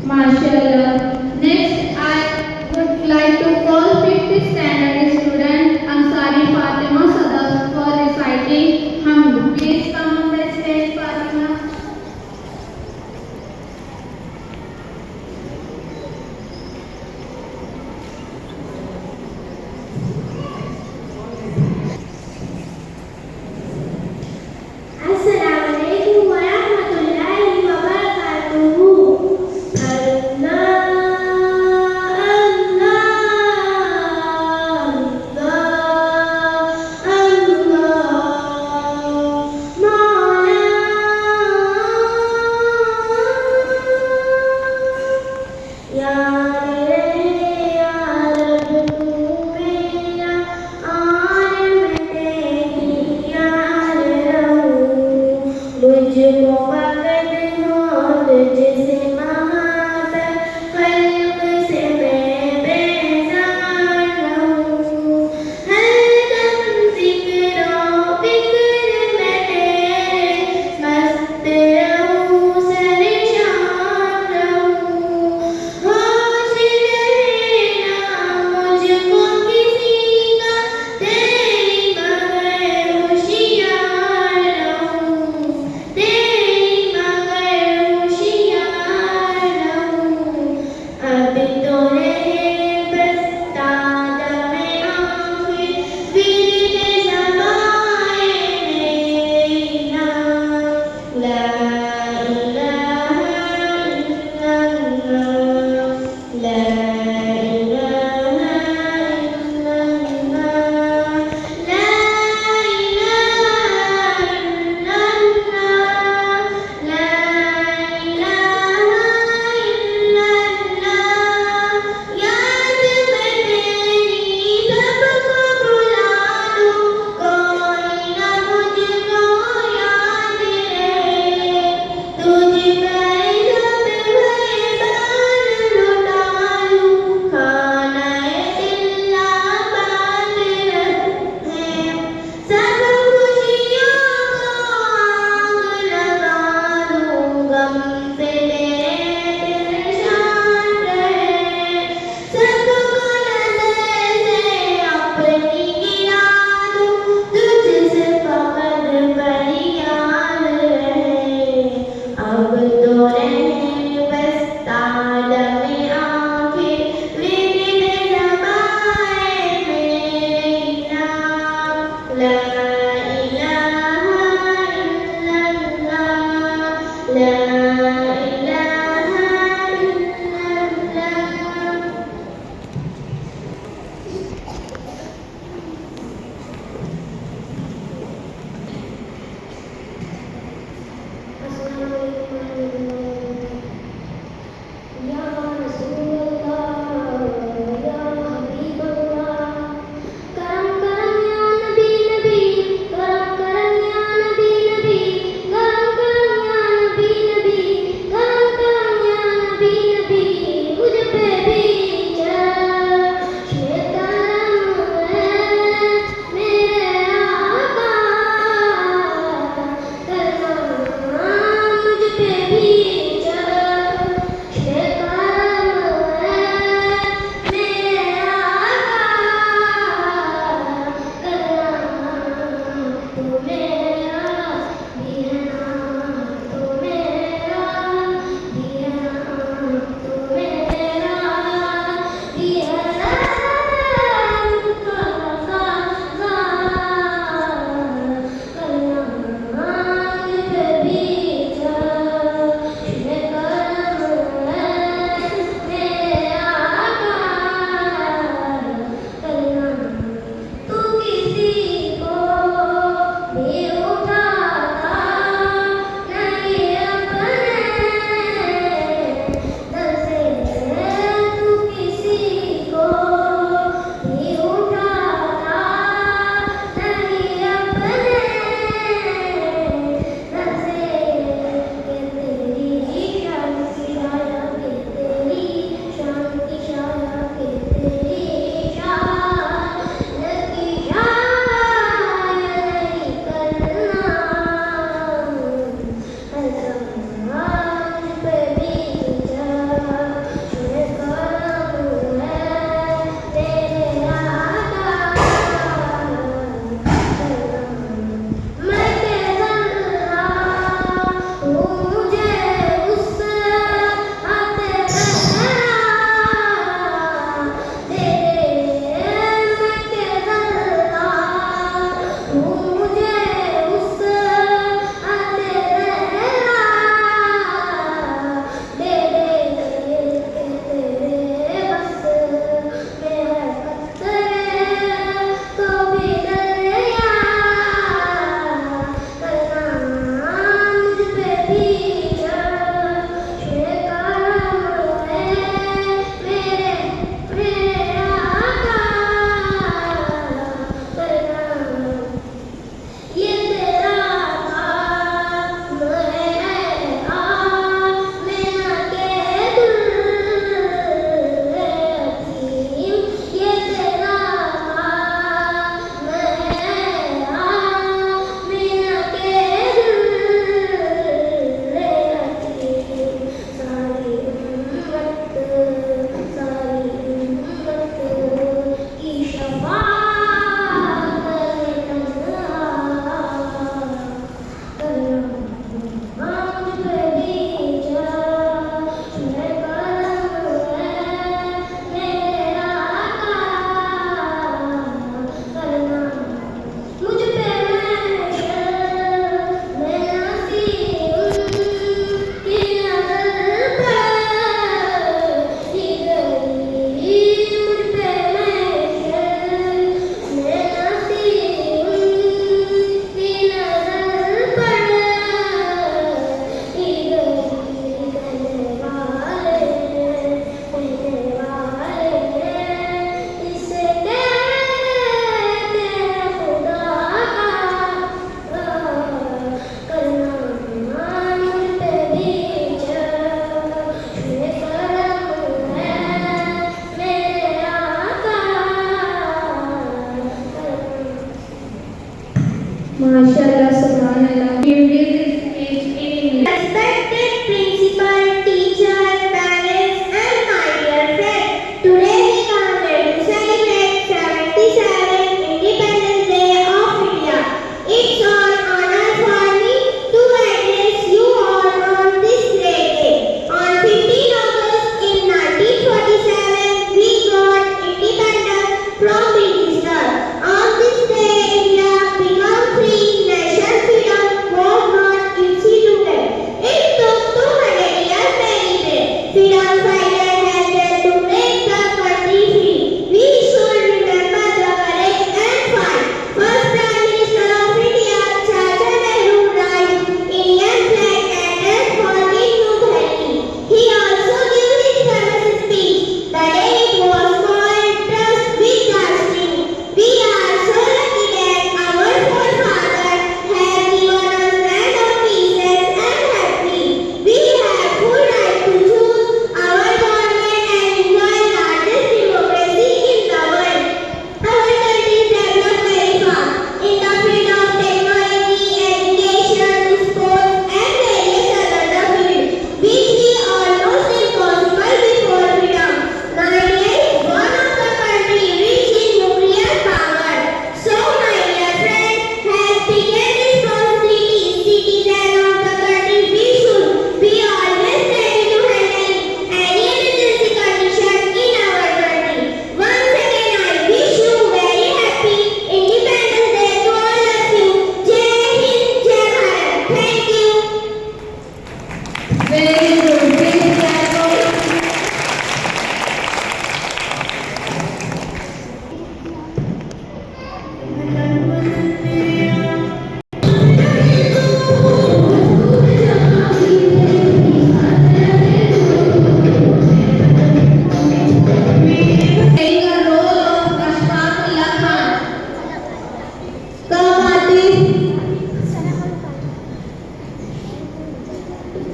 MashaAllah. Next, I would like to call 5th standard student Ansari Fatima Sadaf for reciting Hamd. Please come on the stage, Fatima. Assalamualaikum warahmatullahi wabarakatuh. मुझको वक़्त मौत जिसे महाब खल्क़ से मैं बेज़ार रहूं हरदम ज़िक्रो फ़िक्र में तेरे मस्त रहूं सरशान रहूं होश रहे ना मुझको किसी का तेरी बग़ैर होशियार रहूं तेरी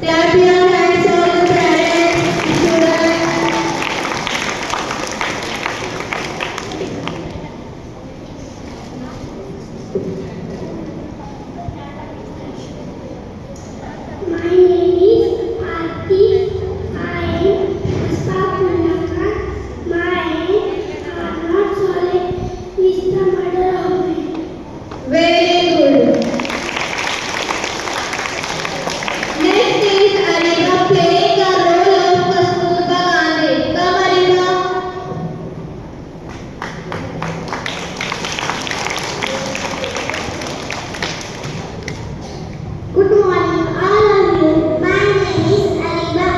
Clap your hands for the parents, students. My name is Aarti. I am Pushpa Purnaka. My not solid is the mother of me. Very good. Next is Ariba playing the role of Kasturba Gandhi. Come Ariba. Good morning, all of you. My name is Ariba.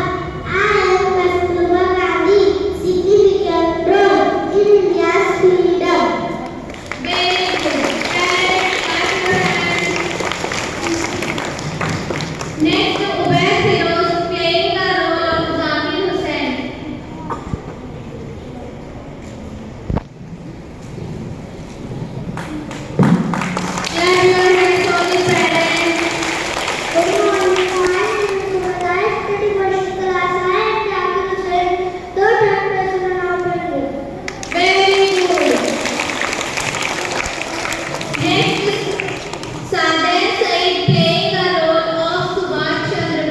I am Kasturba Gandhi. Significant role in India's freedom. Very good. Parents, clap your hands. Next, Ubaid Firoz playing the role of Zakir Hussain. Clap your hands for the parents. Good morning, my name is Sumata. I study first class. I am Zakir Hussain, third person of India. Very good. Next, Saadeh Said playing the role of Subhash Chandra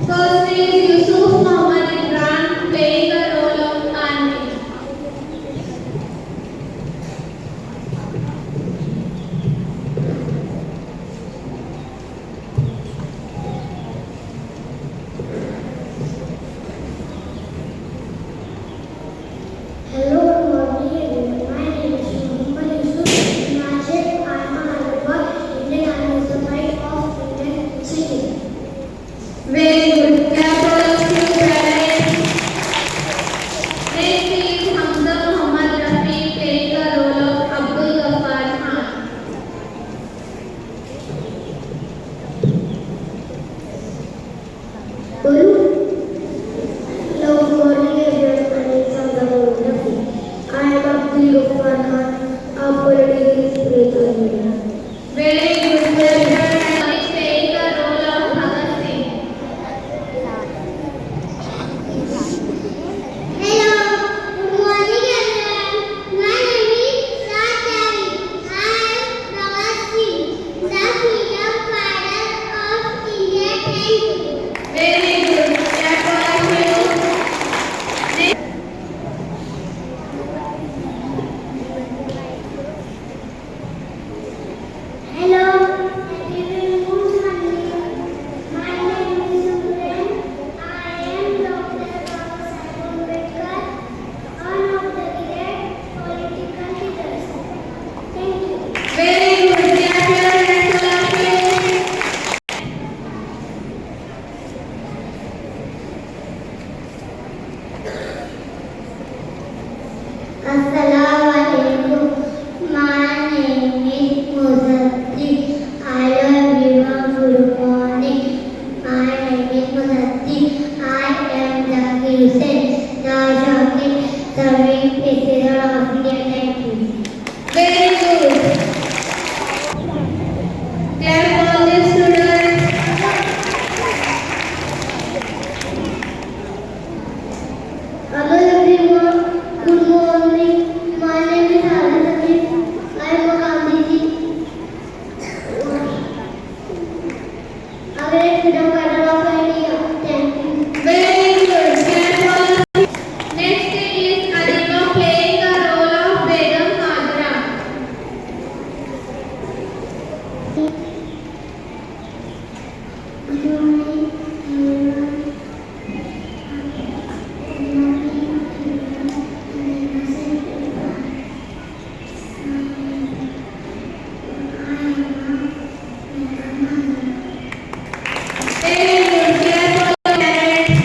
First is Yusuf Mohammed Imran playing the role of Anvi. Hello, good morning everyone. My name is Muhammad Yusuf Najib. I am a Hyderabad Indian Army Society of Indian City. Very good. Clap all of you, parents. Next is Hamza Muhammad Rafi playing the role of Abdul Ghaffar Khan. Hello, good morning everyone. My name is Hamza Mohammed Rafi. I am Abdul Ghaffar Khan, a political spiritual. Very good. Well done. Next playing the role of Bhagat Singh. Hello, good morning everyone. My name is Rajavi. I am Rawasi, the freedom fighter of Indian Navy. Very good. Clap all of you. Next. Hello, everyone. My name is Suren. I am Dr. Baba Saheb Ambedkar, one of the great political leaders. Thank you. Very good. Clap your hands all of you. Assalamualaikum. My name is Muzaffar. Hello everyone. Good morning. My name is Muzaffar. I am Zakir Hussain, the shocking serving president of Indian Navy. Very good. Clap all the students. Hello everyone. Good morning. My name is Harith. I am a Gandhiji. A great freedom fighter of India. Thank you. Very good. Clap all of you. Next is Adima playing the role of Begum Hajra. Good morning, everyone. Very good. Clap all the parents.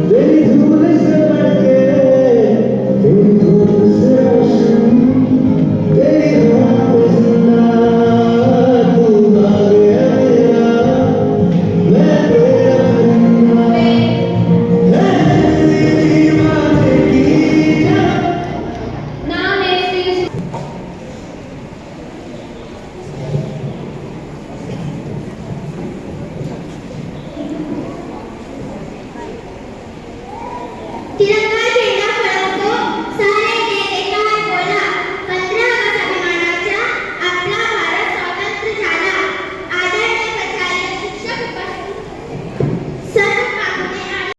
Very good. Now next is Tiranga